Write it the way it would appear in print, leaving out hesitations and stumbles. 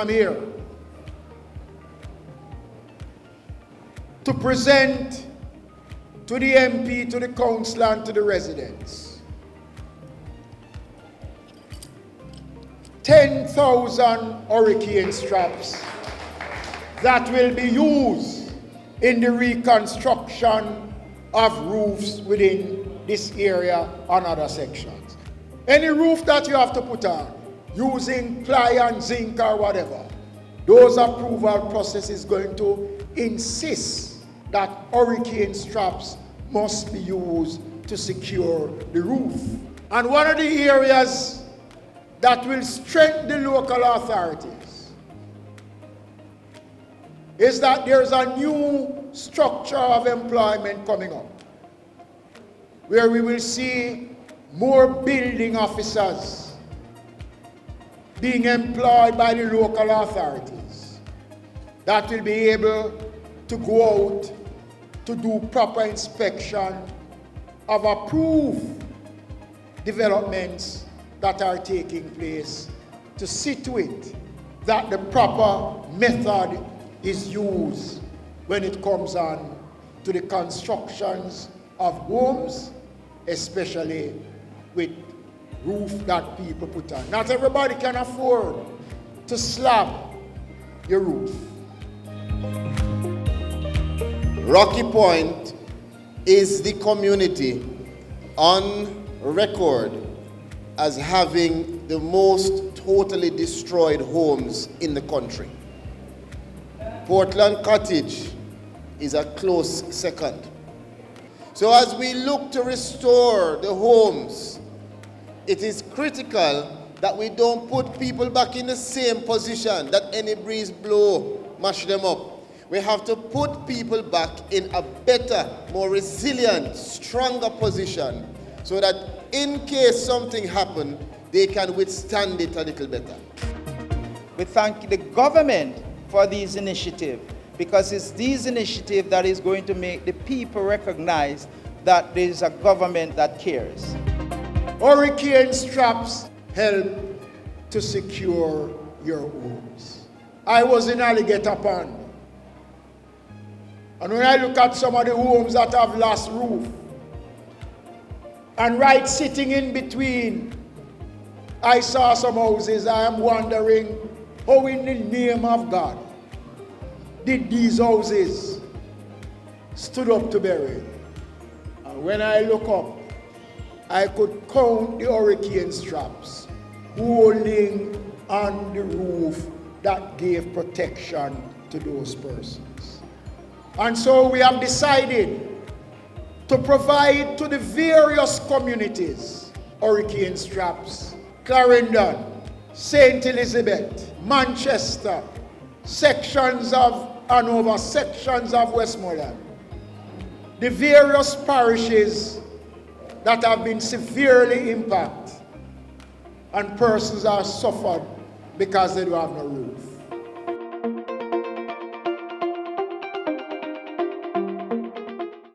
I'm here to present to the MP, to the council, and to the residents 10,000 hurricane straps that will be used in the reconstruction of roofs within this area and other sections. Any roof that you have to put on using ply and zinc or whatever, those approval process is going to insist that hurricane straps must be used to secure the roof. And one of the areas that will strengthen the local authorities is that there's a new structure of employment coming up, where we will see more building officers being employed by the local authorities that will be able to go out to do proper inspection of approved developments that are taking place, to see to it that the proper method is used when it comes on to the constructions of homes, especially with roof that people put on. Not everybody can afford to slab your roof. Rocky Point is the community on record as having the most totally destroyed homes in the country. Portland Cottage is a close second. So as we look to restore the homes, it is critical that we don't put people back in the same position that any breeze blow, mash them up. We have to put people back in a better, more resilient, stronger position so that in case something happens, they can withstand it a little better. We thank the government for these initiatives, because it's these initiatives that is going to make the people recognize that there is a government that cares. Hurricane straps help to secure your homes. I was in Alligator Pond, and when I look at some of the homes that have lost roof, and right sitting in between, I saw some houses. I am wondering, how in the name of God did these houses stood up to bury? And when I look up, I could count the hurricane straps holding on the roof that gave protection to those persons. And so we have decided to provide to the various communities hurricane straps. Clarendon, St. Elizabeth, Manchester, sections of Hanover, sections of Westmoreland. The various parishes that have been severely impacted, and persons are suffered because they don't have no roof.